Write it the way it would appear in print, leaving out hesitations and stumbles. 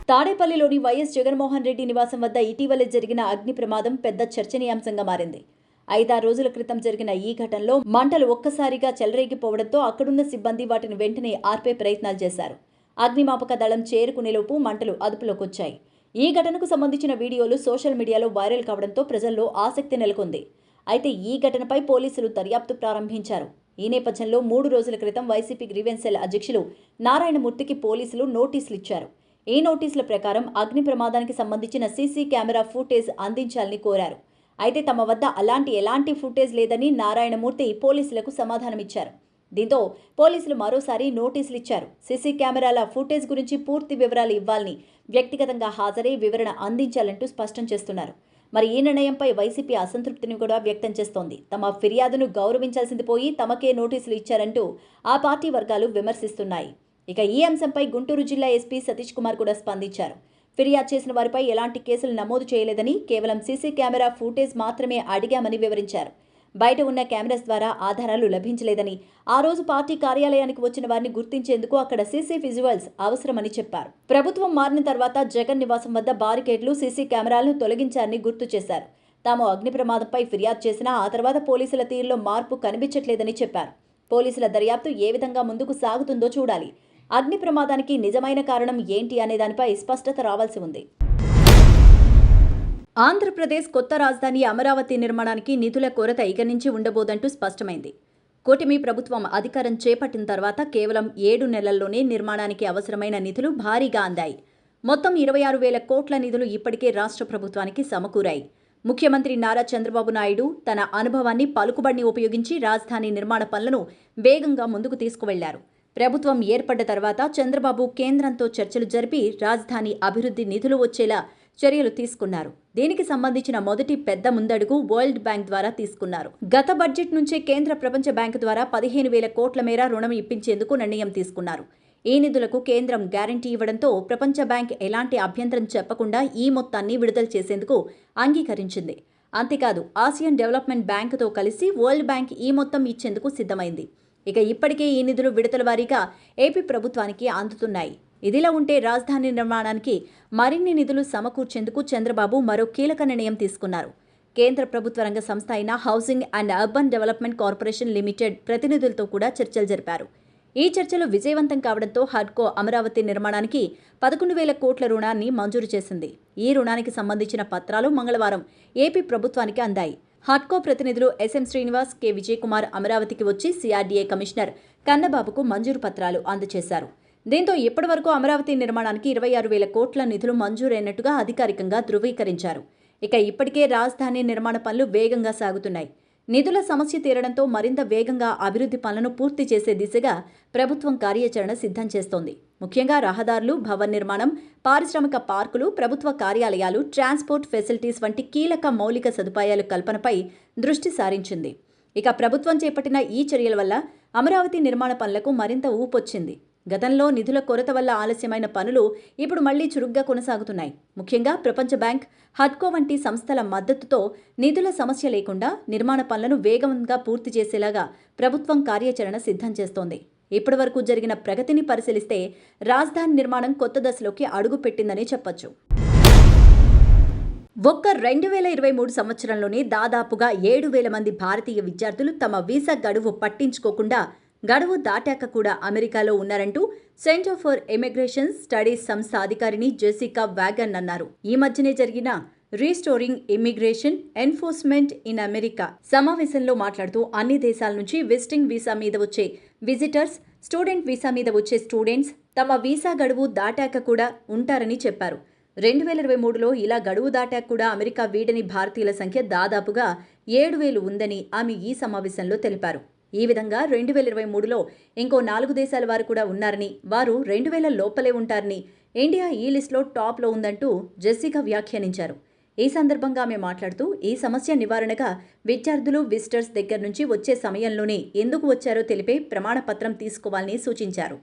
తాడేపల్లిలోని వైఎస్ జగన్మోహన్ రెడ్డి నివాసం వద్ద ఇటీవలే జరిగిన అగ్ని ప్రమాదం పెద్ద చర్చనీయాంశంగా మారింది. 5-6 రోజుల క్రితం జరిగిన ఈ ఘటనలో మంటలు ఒక్కసారిగా చెలరేగిపోవడంతో అక్కడున్న సిబ్బంది వాటిని వెంటనే ఆర్పే ప్రయత్నాలు చేశారు. అగ్నిమాపక దళం చేరుకునేలోపు మంటలు అదుపులోకొచ్చాయి. ఈ ఘటనకు సంబంధించిన వీడియోలు సోషల్ మీడియాలో వైరల్ కావడంతో ప్రజల్లో ఆసక్తి నెలకొంది. అయితే ఈ ఘటనపై పోలీసులు దర్యాప్తు ప్రారంభించారు. ఈ నేపథ్యంలో 3 రోజుల క్రితం వైసీపీ గ్రీవెన్స్ సెల్ అధ్యక్షులు నారాయణమూర్తికి పోలీసులు నోటీసులు ఇచ్చారు. ఈ నోటీసుల ప్రకారం అగ్ని ప్రమాదానికి సంబంధించిన సీసీ కెమెరా ఫుటేజ్ అందించాలని కోరారు. అయితే తమ వద్ద ఎలాంటి ఫుటేజ్ లేదని నారాయణమూర్తి పోలీసులకు సమాధానమిచ్చారు. దీంతో పోలీసులు మరోసారి నోటీసులు ఇచ్చారు. సీసీ కెమెరాల ఫుటేజ్ గురించి పూర్తి వివరాలు ఇవ్వాలని, వ్యక్తిగతంగా హాజరై వివరణ అందించాలంటూ స్పష్టం చేస్తున్నారు. మరి ఈ నిర్ణయంపై వైసీపీ అసంతృప్తిని కూడా వ్యక్తం చేస్తోంది. తమ ఫిర్యాదును గౌరవించాల్సింది పోయి తమకే నోటీసులు ఇచ్చారంటూ ఆ పార్టీ వర్గాలు విమర్శిస్తున్నాయి. ఇక ఈ అంశంపై గుంటూరు జిల్లా ఎస్పీ సతీష్ కుమార్ కూడా స్పందించారు. ఫిర్యాదు చేసిన వారిపై ఎలాంటి కేసులు నమోదు చేయలేదని, కేవలం సీసీ కెమెరా ఫుటేజ్ మాత్రమే అడిగామని వివరించారు. బయట ఉన్న కెమెరాస్ ద్వారా ఆధారాలు లభించలేదని, ఆ రోజు పార్టీ కార్యాలయానికి వచ్చిన వారిని గుర్తించేందుకు అక్కడ సీసీ విజువల్స్ అవసరమని చెప్పారు. ప్రభుత్వం మారిన తర్వాత జగన్ నివాసం వద్ద బారికేడ్లు, సీసీ కెమెరాలను తొలగించారని గుర్తు చేశారు. తాము అగ్ని ప్రమాదంపై ఫిర్యాదు చేసినా ఆ తర్వాత పోలీసుల తీరులో మార్పు కనిపించట్లేదని చెప్పారు. పోలీసుల దర్యాప్తు ఏ విధంగా ముందుకు సాగుతుందో చూడాలి. అగ్ని ప్రమాదానికి నిజమైన కారణం ఏంటి అనే దానిపై స్పష్టత రావాల్సి ఉంది. ఆంధ్రప్రదేశ్ కొత్త రాజధాని అమరావతి నిర్మాణానికి నిధుల కొరత ఇక నుంచి ఉండబోదంటూ స్పష్టమైంది. కూటమి ప్రభుత్వం అధికారం చేపట్టిన తర్వాత కేవలం 7 నెలల్లోనే నిర్మాణానికి అవసరమైన నిధులు భారీగా అందాయి. మొత్తం 26,000 కోట్ల నిధులు ఇప్పటికే రాష్ట్ర ప్రభుత్వానికి సమకూరాయి. ముఖ్యమంత్రి నారా చంద్రబాబు నాయుడు తన అనుభవాన్ని, పలుకుబడిని ఉపయోగించి రాజధాని నిర్మాణ పనులను వేగంగా ముందుకు తీసుకువెళ్లారు. ప్రభుత్వం ఏర్పడ్డ తర్వాత చంద్రబాబు కేంద్రంతో చర్చలు జరిపి రాజధాని అభివృద్ధి నిధులు వచ్చేలా చర్యలు తీసుకున్నారు. దీనికి సంబంధించిన మొదటి పెద్ద ముందడుగు వరల్డ్ బ్యాంక్ ద్వారా తీసుకున్నారు. గత బడ్జెట్ నుంచే కేంద్ర ప్రపంచ బ్యాంకు ద్వారా 15,000 కోట్ల మేర రుణం ఇప్పించేందుకు నిర్ణయం తీసుకున్నారు. ఈ నిధులకు కేంద్రం గ్యారంటీ ఇవ్వడంతో ప్రపంచ బ్యాంక్ ఎలాంటి అభ్యంతరం చెప్పకుండా ఈ మొత్తాన్ని విడుదల చేసేందుకు అంగీకరించింది. అంతేకాదు, ఆసియన్ డెవలప్మెంట్ బ్యాంకుతో కలిసి వరల్డ్ బ్యాంక్ ఈ మొత్తం ఇచ్చేందుకు సిద్ధమైంది. ఇక ఇప్పటికే ఈ నిధులు విడతల వారీగా ఏపీ ప్రభుత్వానికి అందుతున్నాయి. ఇదిలా ఉంటే రాజధాని నిర్మాణానికి మరిన్ని నిధులు సమకూర్చేందుకు చంద్రబాబు మరో కీలక నిర్ణయం తీసుకున్నారు. కేంద్ర ప్రభుత్వ రంగ సంస్థ అయిన housing and urban development corporation limited ప్రతినిధులతో కూడా చర్చలు జరిపారు. ఈ చర్చలు విజయవంతం కావడంతో హడ్కో అమరావతి నిర్మాణానికి 11,000 కోట్ల రుణాన్ని మంజూరు చేసింది. ఈ రుణానికి సంబంధించిన పత్రాలు మంగళవారం ఏపీ ప్రభుత్వానికి అందాయి. హడ్కో ప్రతినిధులు ఎస్ఎం శ్రీనివాస్, కె విజయకుమార్ అమరావతికి వచ్చి సిఆర్డీఏ కమిషనర్ కన్నబాబుకు మంజూరు పత్రాలు అందజేశారు. దీంతో ఇప్పటివరకు అమరావతి నిర్మాణానికి 26,000 కోట్ల నిధులు మంజూరైనట్టుగా అధికారికంగా ధృవీకరించారు. ఇక ఇప్పటికే రాజధాని నిర్మాణ పనులు వేగంగా సాగుతున్నాయి. నిధుల సమస్య తీరడంతో మరింత వేగంగా అభివృద్ధి పనులను పూర్తి చేసే దిశగా ప్రభుత్వం కార్యాచరణ సిద్ధం చేస్తోంది. ముఖ్యంగా రహదారులు, భవన నిర్మాణం, పారిశ్రామిక పార్కులు, ప్రభుత్వ కార్యాలయాలు, ట్రాన్స్పోర్ట్ ఫెసిలిటీస్ వంటి కీలక మౌలిక సదుపాయాల కల్పనపై దృష్టి సారించింది. ఇక ప్రభుత్వం చేపట్టిన ఈ చర్యల వల్ల అమరావతి నిర్మాణ పనులకు మరింత ఊపొచ్చింది. గతంలో నిధుల కొరత వల్ల ఆలస్యమైన పనులు ఇప్పుడు మళ్లీ చురుగ్గా కొనసాగుతున్నాయి. ముఖ్యంగా ప్రపంచ బ్యాంక్, హడ్కో వంటి సంస్థల మద్దతుతో నిధుల సమస్య లేకుండా నిర్మాణ పనులను వేగంగా పూర్తి చేసేలాగా ప్రభుత్వం కార్యాచరణ సిద్ధం చేస్తోంది. ఇప్పటివరకు జరిగిన ప్రగతిని పరిశీలిస్తే రాజధాని నిర్మాణం కొత్త దశలోకి అడుగుపెట్టిందని చెప్పొచ్చు. ఒక్క 2023 సంవత్సరంలోనే దాదాపుగా 7,000 మంది భారతీయ విద్యార్థులు తమ వీసా గడువు పట్టించుకోకుండా గడువు దాటాక కూడా అమెరికాలో ఉన్నారంటూ సెంటర్ ఫర్ ఇమిగ్రేషన్ స్టడీస్ సంస్థ అధికారిని జెసికా వ్యాగన్ అన్నారు. ఈ మధ్యనే జరిగిన restoring immigration enforcement in America సమావేశంలో మాట్లాడుతూ అన్ని దేశాల నుంచి విజిటింగ్ వీసా మీద వచ్చే విజిటర్స్, స్టూడెంట్ వీసా మీద వచ్చే స్టూడెంట్స్ తమ వీసా గడువు దాటాక కూడా ఉంటారని చెప్పారు. 2023లో ఇలా గడువు దాటాక కూడా అమెరికా వీడని భారతీయుల సంఖ్య దాదాపుగా 7,000 ఉందని ఆమె ఈ సమావేశంలో తెలిపారు. ఈ విధంగా 2023లో ఇంకో 4 దేశాల వారు కూడా ఉన్నారని, వారు 2,000 లోపలే ఉంటారని, ఇండియా ఈ లిస్టులో టాప్లో ఉందంటూ జెసికా వ్యాఖ్యానించారు. ఈ సందర్భంగా ఆమె మాట్లాడుతూ ఈ సమస్య నివారణగా విద్యార్థులు విజిటర్స్ దగ్గర నుంచి వచ్చే సమయంలోనే ఎందుకు వచ్చారో తెలిపే ప్రమాణపత్రం తీసుకోవాలని సూచించారు.